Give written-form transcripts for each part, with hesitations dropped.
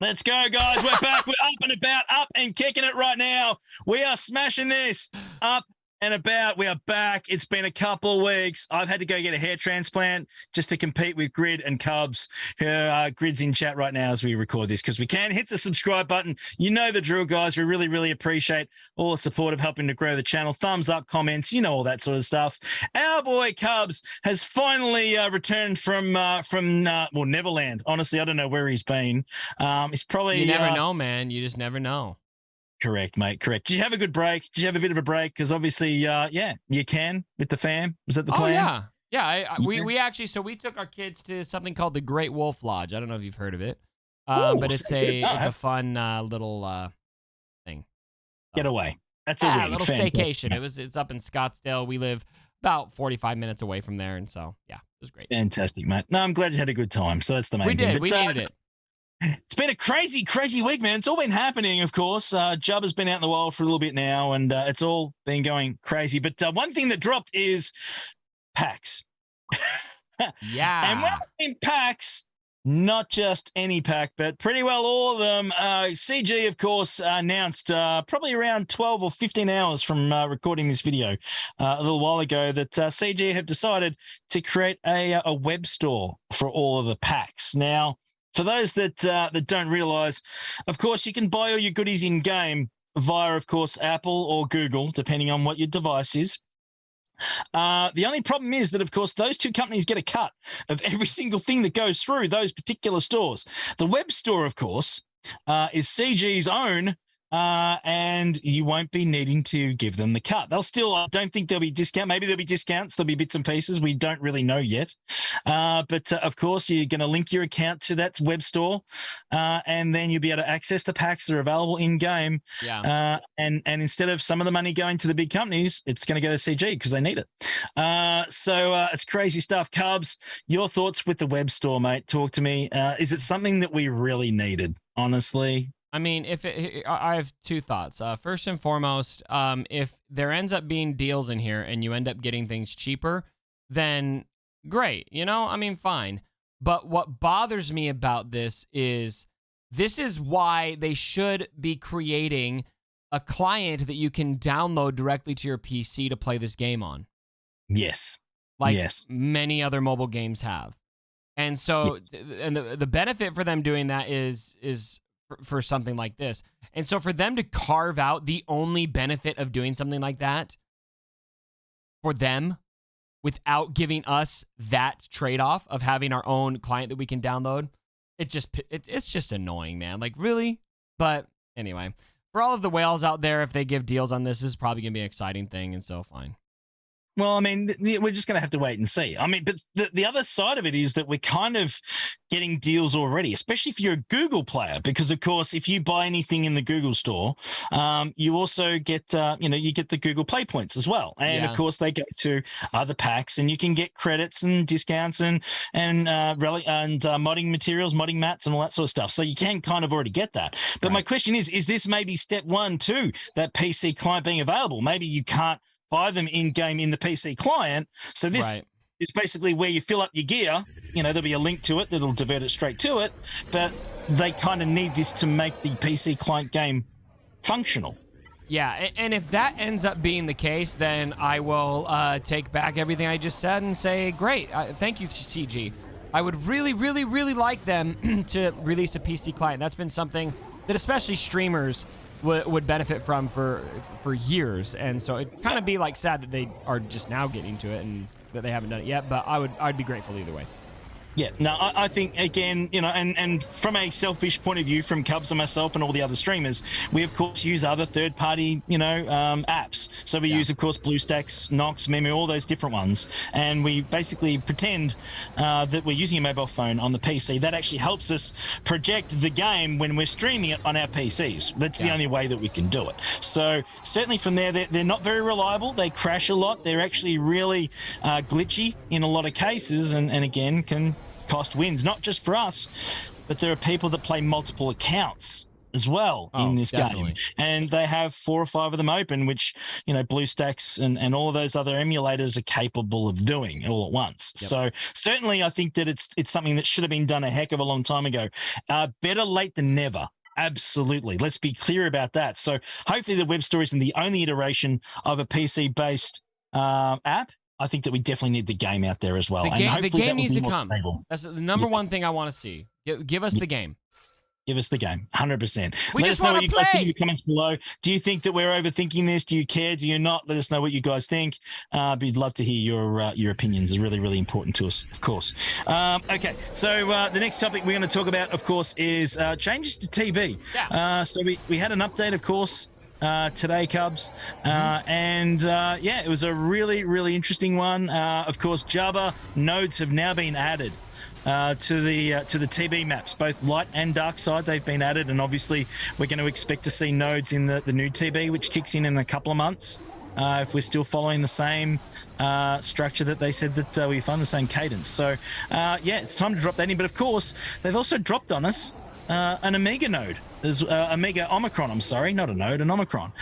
Let's go, guys. We're back. We're up and about, up and kicking it right now. We are smashing this up and about. We are back. It's been a couple of weeks. I've had to go get a hair transplant just to compete with Grid and Cubs. Grid's in chat right now as we record this because we can. Hit the subscribe button. You know the drill, guys. We really, really appreciate all the support of helping to grow the channel. Thumbs up, comments, you know, all that sort of stuff. Our boy Cubs has finally returned from Neverland. Honestly, I don't know where he's been. He's probably... You never know, man. You just never know. Correct, mate. Correct. Did you have a good break? Did you have a bit of a break? Because obviously, you can with the fam. Was that the plan? Yeah. We actually, so we took our kids to something called the Great Wolf Lodge. I don't know if you've heard of it, but it's a fun little thing. Getaway. That's a win. Little staycation. It's up in Scottsdale. We live about 45 minutes away from there, and so yeah, it was great. Fantastic, mate. No, I'm glad you had a good time. So that's the main thing. We needed it. It's been a crazy, crazy week, man. It's all been happening, of course. Jubba's been out in the wild for a little bit now, and it's all been going crazy. But one thing that dropped is packs. Yeah. And when I mean packs, not just any pack, but pretty well all of them. CG, of course, announced probably around 12 or 15 hours from recording this video a little while ago that CG have decided to create a web store for all of the packs. Now, for those that don't realize, of course, you can buy all your goodies in game via, of course, Apple or Google, depending on what your device is. The only problem is that, of course, those two companies get a cut of every single thing that goes through those particular stores. The web store, of course, is CG's own, and you won't be needing to give them the cut. They'll still, I don't think there'll be discount. Maybe there'll be discounts. There'll be bits and pieces. We don't really know yet. But of course, you're going to link your account to that web store, and then you'll be able to access the packs that are available in game. Yeah. And instead of some of the money going to the big companies, it's going to go to CG because they need it. So it's crazy stuff. Cubs, your thoughts with the web store, mate? Talk to me. Is it something that we really needed, honestly? I mean, I have two thoughts. First and foremost, if there ends up being deals in here and you end up getting things cheaper, then great. You know, I mean, fine. But what bothers me about this is why they should be creating a client that you can download directly to your PC to play this game on. Yes. Like many other mobile games have. And so, and the benefit for them doing that is for something like this. And so for them to carve out the only benefit of doing something like that for them without giving us that trade-off of having our own client that we can download, it's just annoying, man. Like, really? But anyway, for all of the whales out there, if they give deals on this is probably going to be an exciting thing, and so fine. Well, I mean, we're just going to have to wait and see. I mean, but the other side of it is that we're kind of getting deals already, especially if you're a Google player, because, of course, if you buy anything in the Google store, you also get, you get the Google Play points as well. And, of course, they go to other packs, and you can get credits and discounts and modding materials, modding mats and all that sort of stuff. So you can kind of already get that. But my question is this maybe step one to that PC client being available? Maybe you can't buy them in-game in the PC client. So this is basically where you fill up your gear. You know, there'll be a link to it that'll divert it straight to it, but they kind of need this to make the PC client game functional. Yeah, and if that ends up being the case, then I will take back everything I just said and say, great, thank you, CG. I would really, really, really like them to release a PC client. That's been something that especially streamers would benefit from for years, and so it'd kind of be like sad that they are just now getting to it and that they haven't done it yet, but I'd be grateful either way. Yeah, no, I think, again, and from a selfish point of view, from Cubs and myself and all the other streamers, we, of course, use other third-party, apps. So we use, of course, BlueStacks, Nox, Memu, all those different ones. And we basically pretend that we're using a mobile phone on the PC. That actually helps us project the game when we're streaming it on our PCs. That's the only way that we can do it. So certainly from there, they're not very reliable. They crash a lot. They're actually really glitchy in a lot of cases, and again, can cost wins, not just for us, but there are people that play multiple accounts as well in this definitely. game. And they have 4 or 5 of them open, which, BlueStacks and all of those other emulators are capable of doing all at once. Yep. So certainly I think that it's something that should have been done a heck of a long time ago. Better late than never. Absolutely. Let's be clear about that. So hopefully the web store isn't the only iteration of a PC-based app. I think that we definitely need the game out there as well. The game needs to come. Stable. That's the number one thing I want to see. Give us the game. Give us the game, 100%. We Let just us know want what to you guys think in play. the comments below. Do you think that we're overthinking this? Do you care? Do you not? Let us know what you guys think. We'd love to hear your opinions. It's really, really important to us, of course. Okay, so the next topic we're going to talk about, of course, is changes to TV. Yeah. So we had an update, of course, today, Cubs. It was a really, really interesting one. Of course, Jabba nodes have now been added to the TV maps, both light and dark side. They've been added, and obviously we're going to expect to see nodes in the new TV, which kicks in a couple of months. If we're still following the same structure that they said that we find the same cadence. So, it's time to drop that in. But of course, they've also dropped on us an Omega node. There's Omega Omicron, I'm sorry, not a node, an Omicron.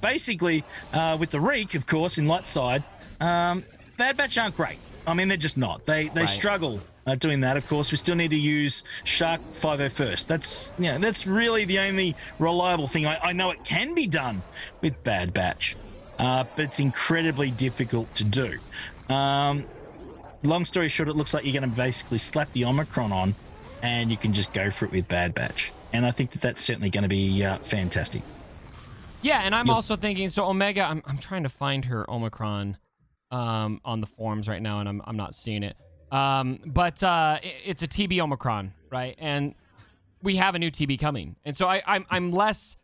Basically, with the Reek, of course, in light side, Bad Batch aren't great. I mean, they're just not. They struggle doing that. Of course, we still need to use Shark 501st. That's really the only reliable thing. I know it can be done with Bad Batch, but it's incredibly difficult to do. Long story short, it looks like you're going to basically slap the Omicron on, and you can just go for it with Bad Batch. And I think that that's certainly going to be fantastic. Yeah, and I'm also thinking, so Omega, I'm trying to find her Omicron on the forums right now, and I'm not seeing it. But it's a TB Omicron, right? And we have a new TB coming, and so I'm less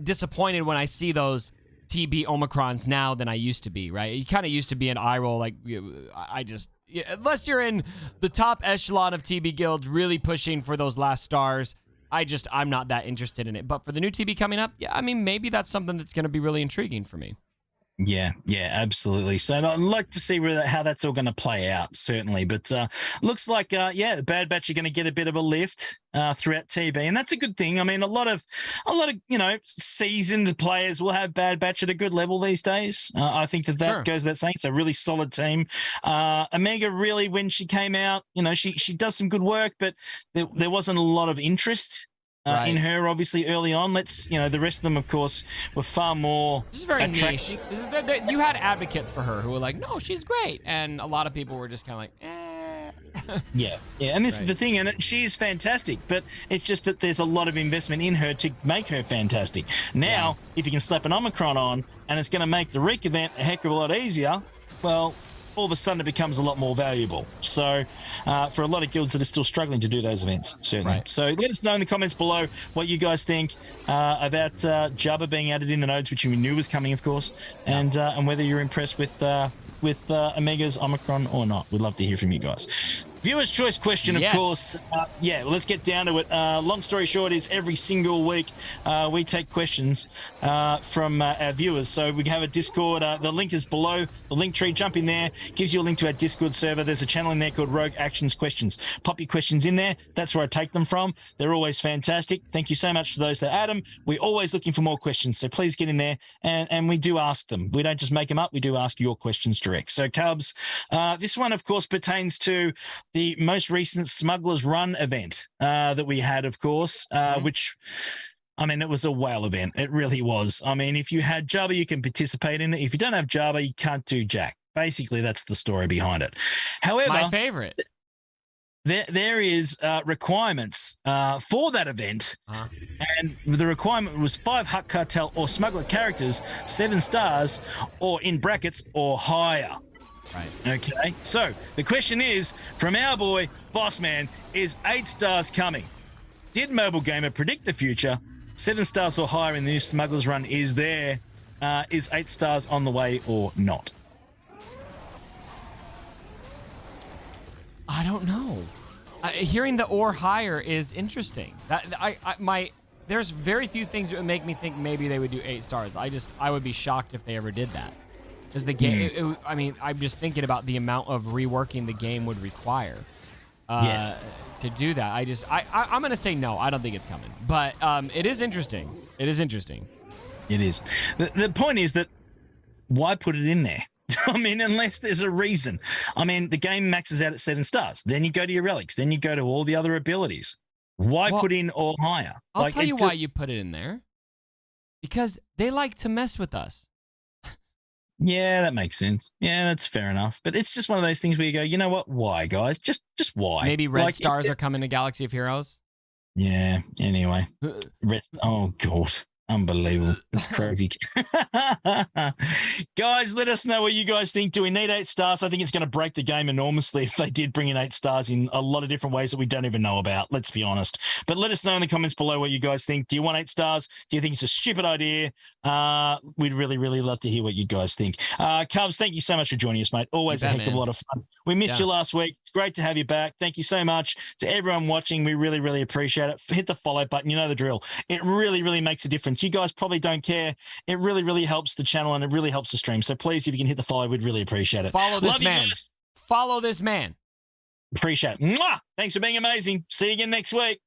disappointed when I see those TB Omicrons now than I used to be, right? You kind of used to be an eye roll, like unless you're in the top echelon of TB guilds, really pushing for those last stars. I'm not that interested in it. But for the new TB coming up, yeah, I mean, maybe that's something that's going to be really intriguing for me. Yeah, absolutely. So I'd like to see how that's all going to play out, certainly. But looks like, the Bad Batch are going to get a bit of a lift throughout TB, and that's a good thing. I mean, a lot of seasoned players will have Bad Batch at a good level these days. I think that Sure. goes without saying. It's a really solid team. Omega, really, when she came out, she does some good work, but there wasn't a lot of interest Right. in her, obviously, early on. The rest of them, of course, were far more This is very attractive. niche. You had advocates for her who were like, no, she's great. And a lot of people were just kind of like, eh. Yeah. And this is Right. the thing, and she is fantastic, but it's just that there's a lot of investment in her to make her fantastic. Now, if you can slap an Omicron on, and it's going to make the Reek event a heck of a lot easier, well, all of a sudden it becomes a lot more valuable. So for a lot of guilds that are still struggling to do those events, certainly. Right. So let us know in the comments below what you guys think about Jabba being added in the nodes, which we knew was coming, of course, and whether you're impressed with Omega's Omicron or not. We'd love to hear from you guys. Viewer's choice question, of Yes. course. Let's get down to it. Long story short is every single week we take questions from our viewers. So we have a Discord. The link is below the link tree. Jump in there. Gives you a link to our Discord server. There's a channel in there called Rogue Actions Questions. Pop your questions in there. That's where I take them from. They're always fantastic. Thank you so much to those that add them. We're always looking for more questions. So please get in there and we do ask them. We don't just make them up. We do ask your questions direct. So Cubs, this one, of course, pertains to the most recent Smugglers Run event that we had, of course, which, I mean, it was a whale event. It really was. I mean, if you had Jabba, you can participate in it. If you don't have Jabba, you can't do jack. Basically, that's the story behind it. However, My favorite. there is requirements for that event, and the requirement was 5 Hutt Cartel or Smuggler characters, 7 stars, or in brackets, or higher. Right. Okay, so the question is, from our boy, Bossman, is 8 stars coming? Did Mobile Gamer predict the future? 7 stars or higher in the new Smugglers Run is there. Is 8 stars on the way or not? I don't know. Hearing the or higher is interesting. There's very few things that would make me think maybe they would do 8 stars. I would be shocked if they ever did that. Because the game, I'm just thinking about the amount of reworking the game would require. Yes. To do that. I'm going to say no. I don't think it's coming. But it is interesting. It is interesting. It is. The point is that why put it in there? I mean, unless there's a reason. I mean, the game maxes out at 7 stars. Then you go to your relics. Then you go to all the other abilities. Why put in or higher? I'll tell you why you put it in there. Because they like to mess with us. Yeah, that makes sense. Yeah, that's fair enough. But it's just one of those things where you go, you know what? Why, guys? Just why? Maybe red stars are coming to Galaxy of Heroes. Yeah. Anyway, oh god, unbelievable! It's crazy. Guys, let us know what you guys think. Do we need 8 stars? I think it's going to break the game enormously if they did bring in 8 stars in a lot of different ways that we don't even know about. Let's be honest. But let us know in the comments below what you guys think. Do you want 8 stars? Do you think it's a stupid idea? We'd really, really love to hear what you guys think. Cubs, thank you so much for joining us, mate. Always a heck of a lot of fun. We missed you last week. Great to have you back. Thank you so much to everyone watching. We really, really appreciate it. Hit the follow button. You know the drill. It really, really makes a difference. You guys probably don't care. It really, really helps the channel and it really helps the stream. So please, if you can hit the follow, we'd really appreciate it. Follow this man. Follow this man. Appreciate it. Mwah! Thanks for being amazing. See you again next week.